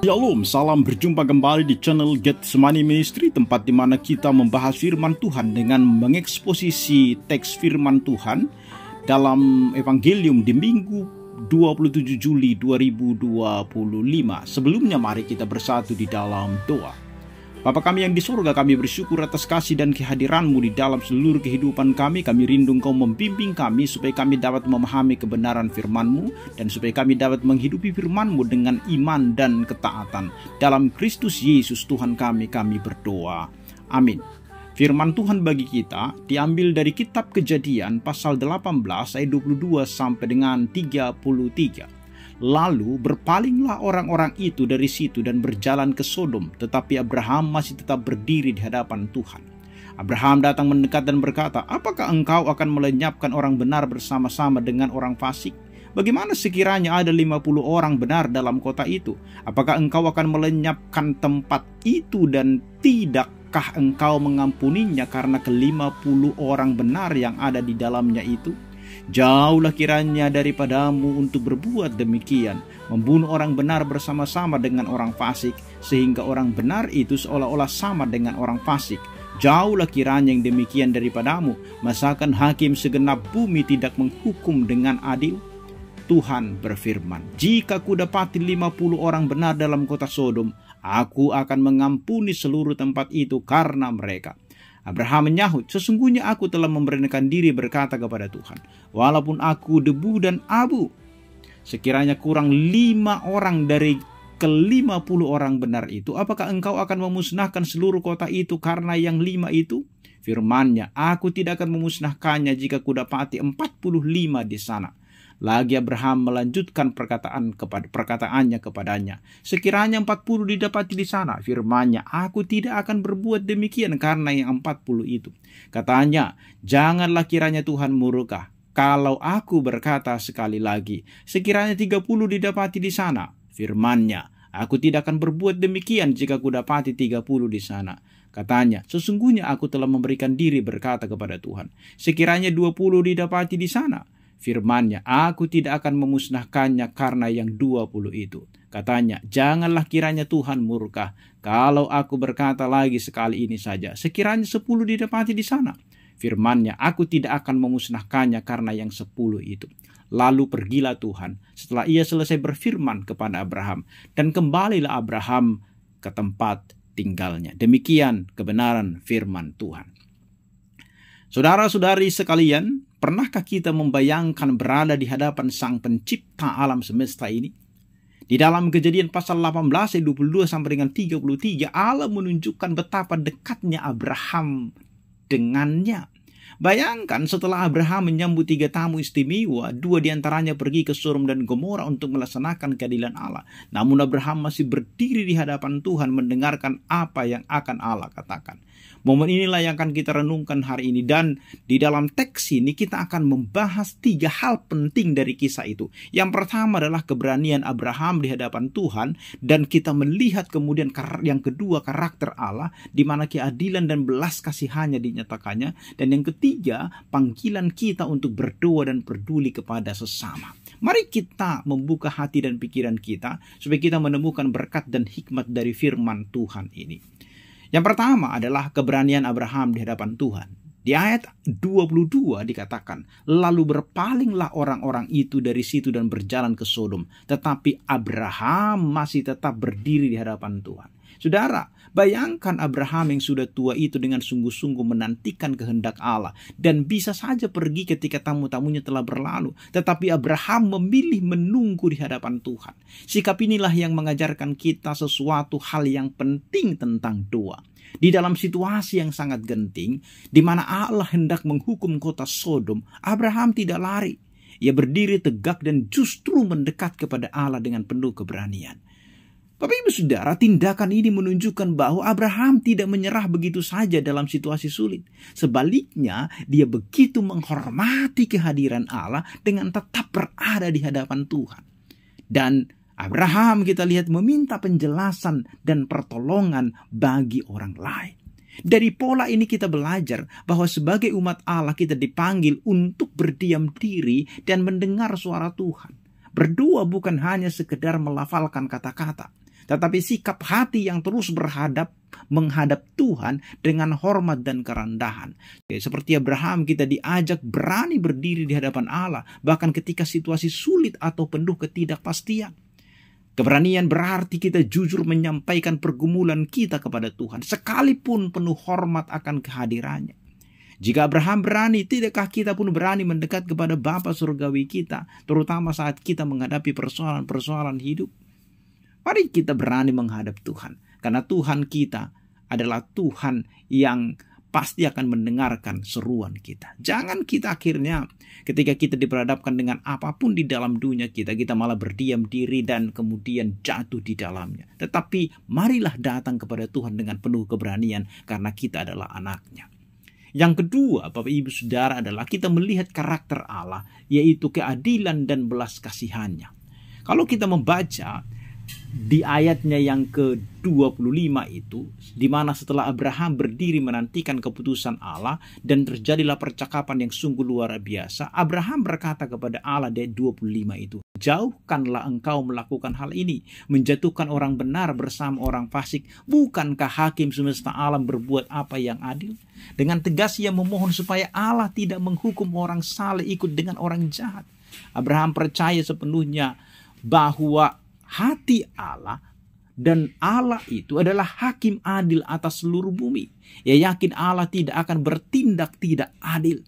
Shalom, salam berjumpa kembali di channel Getsemani Ministry, tempat di mana kita membahas firman Tuhan dengan mengeksposisi teks firman Tuhan dalam Evangelium di Minggu 27 Juli 2025. Sebelumnya mari kita bersatu di dalam doa. Bapa kami yang di surga, kami bersyukur atas kasih dan kehadiran-Mu di dalam seluruh kehidupan kami. Kami rindu Engkau membimbing kami supaya kami dapat memahami kebenaran firman-Mu dan supaya kami dapat menghidupi firman-Mu dengan iman dan ketaatan. Dalam Kristus Yesus Tuhan kami berdoa. Amin. Firman Tuhan bagi kita diambil dari kitab Kejadian pasal 18 ayat 22 sampai dengan 33. Lalu berpalinglah orang-orang itu dari situ dan berjalan ke Sodom, tetapi Abraham masih tetap berdiri di hadapan Tuhan. Abraham datang mendekat dan berkata, "Apakah engkau akan melenyapkan orang benar bersama-sama dengan orang fasik? Bagaimana sekiranya ada 50 orang benar dalam kota itu? Apakah engkau akan melenyapkan tempat itu dan tidakkah engkau mengampuninya karena ke-50 orang benar yang ada di dalamnya itu? Jauhlah kiranya daripadamu untuk berbuat demikian, membunuh orang benar bersama-sama dengan orang fasik, sehingga orang benar itu seolah-olah sama dengan orang fasik. Jauhlah kiranya yang demikian daripadamu, masakan hakim segenap bumi tidak menghukum dengan adil?" Tuhan berfirman, "Jika kudapati 50 orang benar dalam kota Sodom, aku akan mengampuni seluruh tempat itu karena mereka." Abraham menyahut, "Sesungguhnya aku telah memberanikan diri berkata kepada Tuhan, walaupun aku debu dan abu, sekiranya kurang 5 orang dari ke-50 orang benar itu, apakah engkau akan memusnahkan seluruh kota itu karena yang 5 itu?" Firman-Nya, "Aku tidak akan memusnahkannya jika kudapati 45 di sana." Lagi Abraham melanjutkan perkataannya kepadanya, "Sekiranya 40 didapati di sana," firman-Nya, "aku tidak akan berbuat demikian karena yang 40 itu." Katanya, "Janganlah kiranya Tuhan murka kalau aku berkata sekali lagi, sekiranya 30 didapati di sana." Firman-Nya, "Aku tidak akan berbuat demikian jika kudapati 30 di sana." Katanya, "Sesungguhnya aku telah memberikan diri berkata kepada Tuhan, sekiranya 20 didapati di sana." Firman-Nya, "Aku tidak akan memusnahkannya karena yang 20 itu." Katanya, "Janganlah kiranya Tuhan murka kalau aku berkata lagi sekali ini saja, sekiranya 10 didapati di sana." Firman-Nya, "Aku tidak akan memusnahkannya karena yang 10 itu." Lalu pergilah Tuhan setelah ia selesai berfirman kepada Abraham, dan kembalilah Abraham ke tempat tinggalnya. Demikian kebenaran firman Tuhan. Saudara-saudari sekalian, pernahkah kita membayangkan berada di hadapan Sang Pencipta alam semesta ini? Di dalam Kejadian pasal 18 ayat 22 sampai dengan 33, Allah menunjukkan betapa dekatnya Abraham dengannya. Bayangkan setelah Abraham menyambut 3 tamu istimewa, 2 diantaranya pergi ke Sodom dan Gomora untuk melaksanakan keadilan Allah. Namun Abraham masih berdiri di hadapan Tuhan mendengarkan apa yang akan Allah katakan. Momen inilah yang akan kita renungkan hari ini, dan di dalam teks ini kita akan membahas 3 hal penting dari kisah itu. Yang pertama adalah keberanian Abraham di hadapan Tuhan, dan kita melihat kemudian yang kedua karakter Allah, di mana keadilan dan belas kasihannya dinyatakannya, dan yang ketiga panggilan kita untuk berdoa dan peduli kepada sesama. Mari kita membuka hati dan pikiran kita supaya kita menemukan berkat dan hikmat dari firman Tuhan ini. Yang pertama adalah keberanian Abraham di hadapan Tuhan. Di ayat 22 dikatakan, "Lalu berpalinglah orang-orang itu dari situ dan berjalan ke Sodom, tetapi Abraham masih tetap berdiri di hadapan Tuhan." Saudara, bayangkan Abraham yang sudah tua itu dengan sungguh-sungguh menantikan kehendak Allah dan bisa saja pergi ketika tamu-tamunya telah berlalu. Tetapi Abraham memilih menunggu di hadapan Tuhan. Sikap inilah yang mengajarkan kita sesuatu hal yang penting tentang doa. Di dalam situasi yang sangat genting, di mana Allah hendak menghukum kota Sodom, Abraham tidak lari. Ia berdiri tegak dan justru mendekat kepada Allah dengan penuh keberanian. Bapak Ibu Saudara, tindakan ini menunjukkan bahwa Abraham tidak menyerah begitu saja dalam situasi sulit. Sebaliknya, dia begitu menghormati kehadiran Allah dengan tetap berada di hadapan Tuhan. Dan Abraham kita lihat meminta penjelasan dan pertolongan bagi orang lain. Dari pola ini kita belajar bahwa sebagai umat Allah kita dipanggil untuk berdiam diri dan mendengar suara Tuhan. Berdoa bukan hanya sekedar melafalkan kata-kata, tetapi sikap hati yang terus menghadap Tuhan dengan hormat dan kerendahan. Seperti Abraham, kita diajak berani berdiri di hadapan Allah, bahkan ketika situasi sulit atau penuh ketidakpastian. Keberanian berarti kita jujur menyampaikan pergumulan kita kepada Tuhan, sekalipun penuh hormat akan kehadirannya. Jika Abraham berani, tidakkah kita pun berani mendekat kepada Bapa surgawi kita, terutama saat kita menghadapi persoalan-persoalan hidup? Mari kita berani menghadap Tuhan, karena Tuhan kita adalah Tuhan yang pasti akan mendengarkan seruan kita. Jangan kita akhirnya ketika kita diperhadapkan dengan apapun di dalam dunia kita malah berdiam diri dan kemudian jatuh di dalamnya. Tetapi marilah datang kepada Tuhan dengan penuh keberanian karena kita adalah anaknya. Yang kedua, Bapak Ibu Saudara, adalah kita melihat karakter Allah, yaitu keadilan dan belas kasihannya. Kalau kita membaca di ayatnya yang ke-25 itu, di mana setelah Abraham berdiri menantikan keputusan Allah dan terjadilah percakapan yang sungguh luar biasa, Abraham berkata kepada Allah di ayat 25 itu, "Jauhkanlah engkau melakukan hal ini, menjatuhkan orang benar bersama orang fasik. Bukankah hakim semesta alam berbuat apa yang adil?" Dengan tegas ia memohon supaya Allah tidak menghukum orang saleh ikut dengan orang jahat. Abraham percaya sepenuhnya bahwa hati Allah dan Allah itu adalah hakim adil atas seluruh bumi. Ia yakin Allah tidak akan bertindak tidak adil.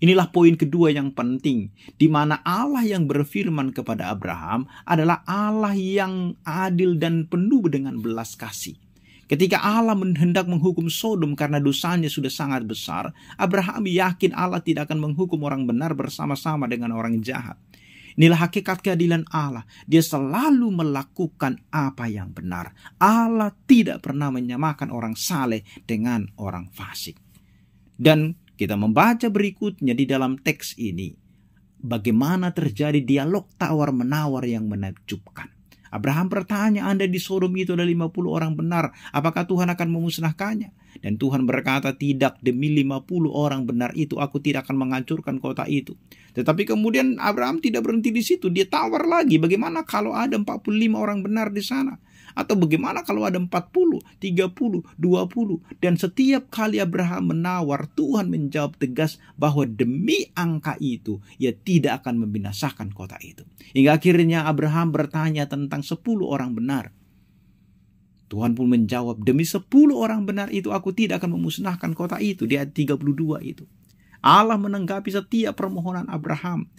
Inilah poin kedua yang penting, di mana Allah yang berfirman kepada Abraham adalah Allah yang adil dan penuh dengan belas kasih. Ketika Allah hendak menghukum Sodom karena dosanya sudah sangat besar, Abraham yakin Allah tidak akan menghukum orang benar bersama-sama dengan orang jahat. Inilah hakikat keadilan Allah. Dia selalu melakukan apa yang benar. Allah tidak pernah menyamakan orang saleh dengan orang fasik. Dan kita membaca berikutnya di dalam teks ini, bagaimana terjadi dialog tawar-menawar yang menakjubkan. Abraham bertanya, "Anda di Sodom itu ada 50 orang benar, apakah Tuhan akan memusnahkannya?" Dan Tuhan berkata, "Tidak, demi 50 orang benar itu aku tidak akan menghancurkan kota itu." Tetapi kemudian Abraham tidak berhenti di situ. Dia tawar lagi, bagaimana kalau ada 45 orang benar di sana? Atau bagaimana kalau ada 40, 30, 20? Dan setiap kali Abraham menawar, Tuhan menjawab tegas bahwa demi angka itu, ia tidak akan membinasakan kota itu. Hingga akhirnya Abraham bertanya tentang 10 orang benar. Tuhan pun menjawab, "Demi 10 orang benar itu aku tidak akan memusnahkan kota itu." Di ayat 32 itu. Allah menanggapi setiap permohonan Abraham.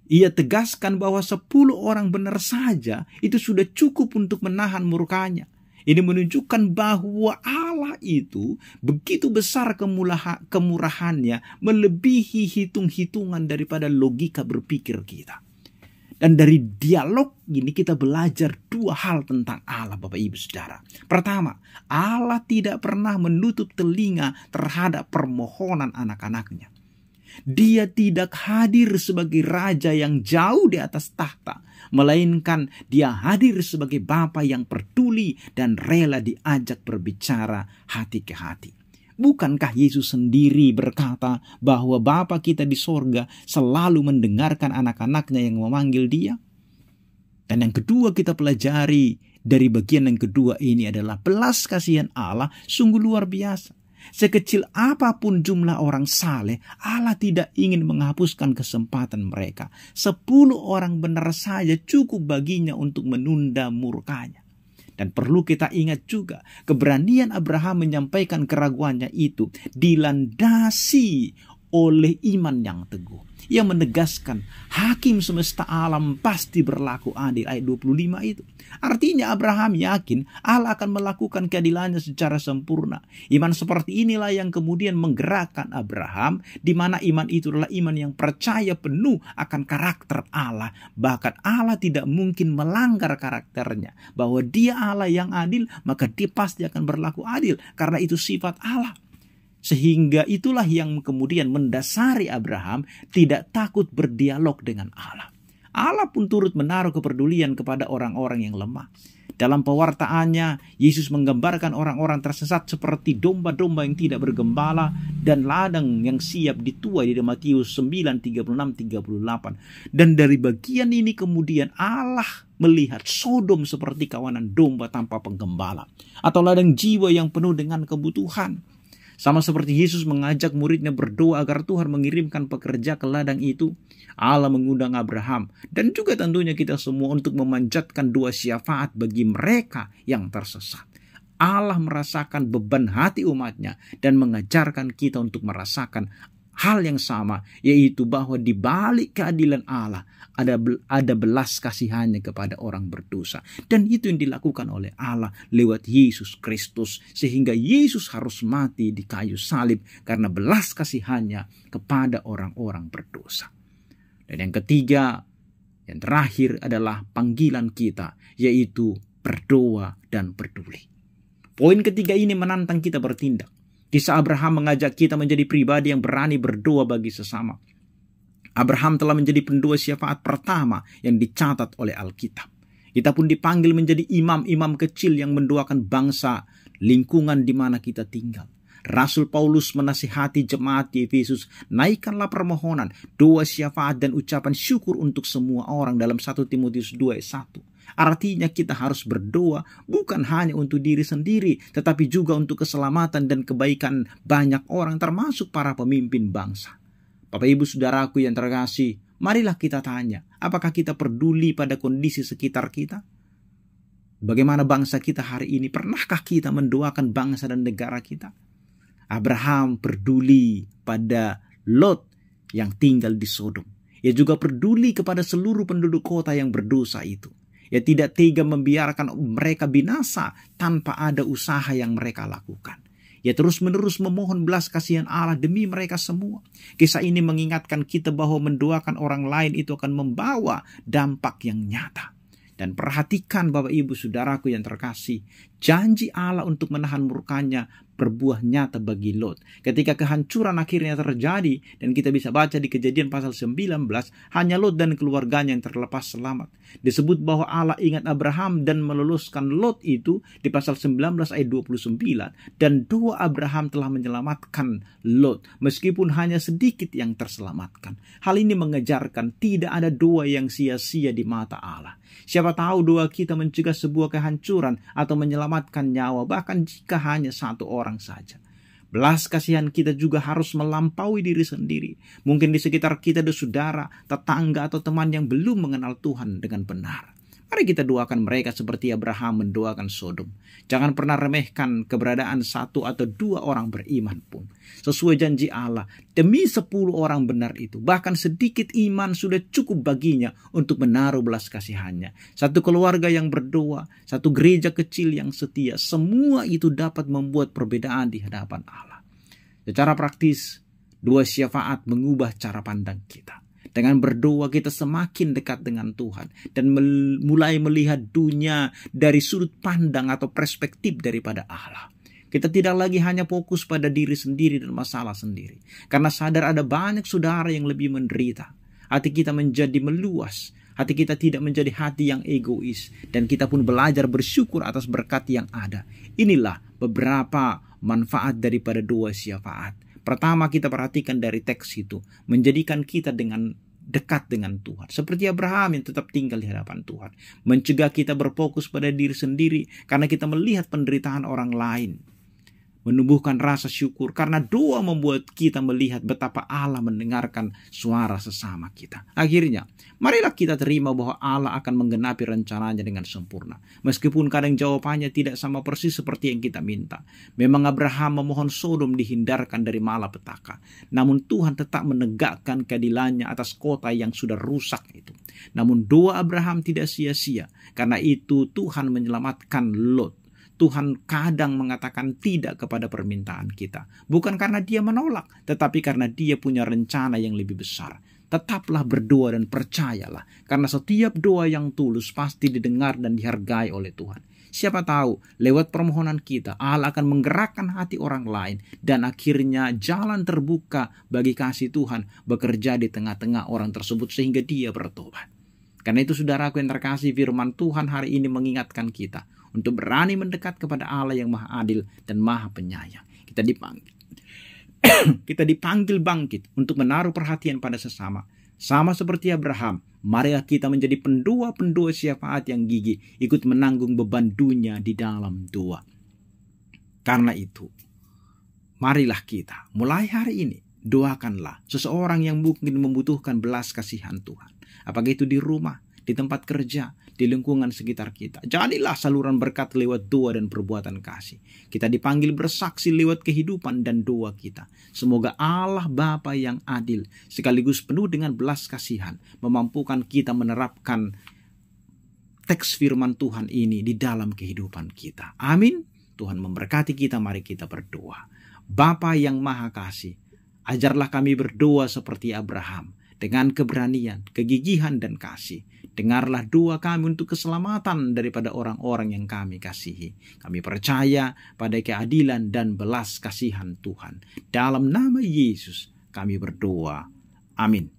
Ia tegaskan bahwa 10 orang benar saja itu sudah cukup untuk menahan murkanya. Ini menunjukkan bahwa Allah itu begitu besar kemurahannya, melebihi hitung-hitungan daripada logika berpikir kita. Dan dari dialog ini kita belajar dua hal tentang Allah, Bapak Ibu Saudara. Pertama, Allah tidak pernah menutup telinga terhadap permohonan anak-anaknya. Dia tidak hadir sebagai raja yang jauh di atas tahta, melainkan dia hadir sebagai Bapa yang peduli dan rela diajak berbicara hati ke hati. Bukankah Yesus sendiri berkata bahwa Bapa kita di sorga selalu mendengarkan anak-anaknya yang memanggil dia? Dan yang kedua kita pelajari dari bagian yang kedua ini adalah belas kasihan Allah sungguh luar biasa. Sekecil apapun jumlah orang saleh, Allah tidak ingin menghapuskan kesempatan mereka. 10 orang benar saja cukup baginya untuk menunda murkanya. Dan perlu kita ingat juga, keberanian Abraham menyampaikan keraguannya itu dilandasi oleh iman yang teguh. Ia menegaskan hakim semesta alam pasti berlaku adil, ayat 25 itu. Artinya Abraham yakin Allah akan melakukan keadilannya secara sempurna. Iman seperti inilah yang kemudian menggerakkan Abraham, di mana iman itu adalah iman yang percaya penuh akan karakter Allah. Bahkan Allah tidak mungkin melanggar karakternya. Bahwa dia Allah yang adil, maka dia pasti akan berlaku adil. Karena itu sifat Allah. Sehingga itulah yang kemudian mendasari Abraham tidak takut berdialog dengan Allah. Allah pun turut menaruh kepedulian kepada orang-orang yang lemah. Dalam pewartaannya, Yesus menggambarkan orang-orang tersesat seperti domba-domba yang tidak bergembala dan ladang yang siap dituai di Matius 9:36-38. Dan dari bagian ini kemudian Allah melihat Sodom seperti kawanan domba tanpa penggembala, atau ladang jiwa yang penuh dengan kebutuhan. Sama seperti Yesus mengajak muridnya berdoa agar Tuhan mengirimkan pekerja ke ladang itu, Allah mengundang Abraham dan juga tentunya kita semua untuk memanjatkan doa syafaat bagi mereka yang tersesat. Allah merasakan beban hati umatnya dan mengajarkan kita untuk merasakan hal yang sama, yaitu bahwa di balik keadilan Allah ada belas kasihannya kepada orang berdosa. Dan itu yang dilakukan oleh Allah lewat Yesus Kristus, sehingga Yesus harus mati di kayu salib karena belas kasihannya kepada orang-orang berdosa. Dan yang ketiga, yang terakhir adalah panggilan kita, yaitu berdoa dan peduli. Poin ketiga ini menantang kita bertindak. Kisah Abraham mengajak kita menjadi pribadi yang berani berdoa bagi sesama. Abraham telah menjadi pendoa syafaat pertama yang dicatat oleh Alkitab. Kita pun dipanggil menjadi imam-imam kecil yang mendoakan bangsa, lingkungan di mana kita tinggal. Rasul Paulus menasihati jemaat di Efesus, naikkanlah permohonan, doa syafaat dan ucapan syukur untuk semua orang dalam 1 Timotius 2:1. Artinya kita harus berdoa bukan hanya untuk diri sendiri, tetapi juga untuk keselamatan dan kebaikan banyak orang, termasuk para pemimpin bangsa. Bapak Ibu Saudaraku yang terkasih, marilah kita tanya, apakah kita peduli pada kondisi sekitar kita? Bagaimana bangsa kita hari ini? Pernahkah kita mendoakan bangsa dan negara kita? Abraham peduli pada Lot yang tinggal di Sodom. Ia juga peduli kepada seluruh penduduk kota yang berdosa itu. Ia tidak tega membiarkan mereka binasa tanpa ada usaha yang mereka lakukan. Ia terus-menerus memohon belas kasihan Allah demi mereka semua. Kisah ini mengingatkan kita bahwa mendoakan orang lain itu akan membawa dampak yang nyata. Dan perhatikan Bapak Ibu Saudaraku yang terkasih, janji Allah untuk menahan murkanya berbuah nyata bagi Lot. Ketika kehancuran akhirnya terjadi, dan kita bisa baca di Kejadian pasal 19, hanya Lot dan keluarganya yang terlepas selamat. Disebut bahwa Allah ingat Abraham dan meluluskan Lot itu di pasal 19 ayat 29. Dan doa Abraham telah menyelamatkan Lot, meskipun hanya sedikit yang terselamatkan. Hal ini mengajarkan tidak ada doa yang sia-sia di mata Allah. Siapa tahu doa kita mencegah sebuah kehancuran atau menyelamatkan nyawa, bahkan jika hanya satu orang saja. Belas kasihan kita juga harus melampaui diri sendiri. Mungkin di sekitar kita ada saudara, tetangga, atau teman yang belum mengenal Tuhan dengan benar. Mari kita doakan mereka seperti Abraham mendoakan Sodom. Jangan pernah remehkan keberadaan satu atau dua orang beriman pun. Sesuai janji Allah, demi 10 orang benar itu, bahkan sedikit iman sudah cukup baginya untuk menaruh belas kasihannya. Satu keluarga yang berdoa, satu gereja kecil yang setia, semua itu dapat membuat perbedaan di hadapan Allah. Secara praktis, doa syafaat mengubah cara pandang kita. Dengan berdoa kita semakin dekat dengan Tuhan dan mulai melihat dunia dari sudut pandang atau perspektif daripada Allah. Kita tidak lagi hanya fokus pada diri sendiri dan masalah sendiri. Karena sadar ada banyak saudara yang lebih menderita. Hati kita menjadi meluas. Hati kita tidak menjadi hati yang egois. Dan kita pun belajar bersyukur atas berkat yang ada. Inilah beberapa manfaat daripada doa syafaat. Pertama, kita perhatikan dari teks itu, menjadikan kita dekat dengan Tuhan. Seperti Abraham yang tetap tinggal di hadapan Tuhan. Mencegah kita berfokus pada diri sendiri karena kita melihat penderitaan orang lain. Menumbuhkan rasa syukur karena doa membuat kita melihat betapa Allah mendengarkan suara sesama kita. Akhirnya, marilah kita terima bahwa Allah akan menggenapi rencananya dengan sempurna. Meskipun kadang jawabannya tidak sama persis seperti yang kita minta. Memang Abraham memohon Sodom dihindarkan dari malapetaka. Namun Tuhan tetap menegakkan keadilannya atas kota yang sudah rusak itu. Namun doa Abraham tidak sia-sia. Karena itu Tuhan menyelamatkan Lot. Tuhan kadang mengatakan tidak kepada permintaan kita. Bukan karena dia menolak, tetapi karena dia punya rencana yang lebih besar. Tetaplah berdoa dan percayalah. Karena setiap doa yang tulus pasti didengar dan dihargai oleh Tuhan. Siapa tahu, lewat permohonan kita, Allah akan menggerakkan hati orang lain. Dan akhirnya jalan terbuka bagi kasih Tuhan bekerja di tengah-tengah orang tersebut sehingga dia bertobat. Karena itu saudaraku yang terkasih, firman Tuhan hari ini mengingatkan kita untuk berani mendekat kepada Allah yang maha adil dan maha penyayang. Kita dipanggil Kita dipanggil bangkit untuk menaruh perhatian pada sesama. Sama seperti Abraham, marilah kita menjadi pendua-pendua syafaat yang gigih, ikut menanggung beban dunia di dalam doa. Karena itu, marilah kita mulai hari ini doakanlah seseorang yang mungkin membutuhkan belas kasihan Tuhan. Apakah itu di rumah, di tempat kerja, di lingkungan sekitar kita. Jadilah saluran berkat lewat doa dan perbuatan kasih. Kita dipanggil bersaksi lewat kehidupan dan doa kita. Semoga Allah Bapa yang adil sekaligus penuh dengan belas kasihan memampukan kita menerapkan teks firman Tuhan ini di dalam kehidupan kita. Amin. Tuhan memberkati kita, mari kita berdoa. Bapa yang Maha Kasih, ajarlah kami berdoa seperti Abraham, dengan keberanian, kegigihan, dan kasih. Dengarlah doa kami untuk keselamatan daripada orang-orang yang kami kasihi. Kami percaya pada keadilan dan belas kasihan Tuhan. Dalam nama Yesus kami berdoa. Amin.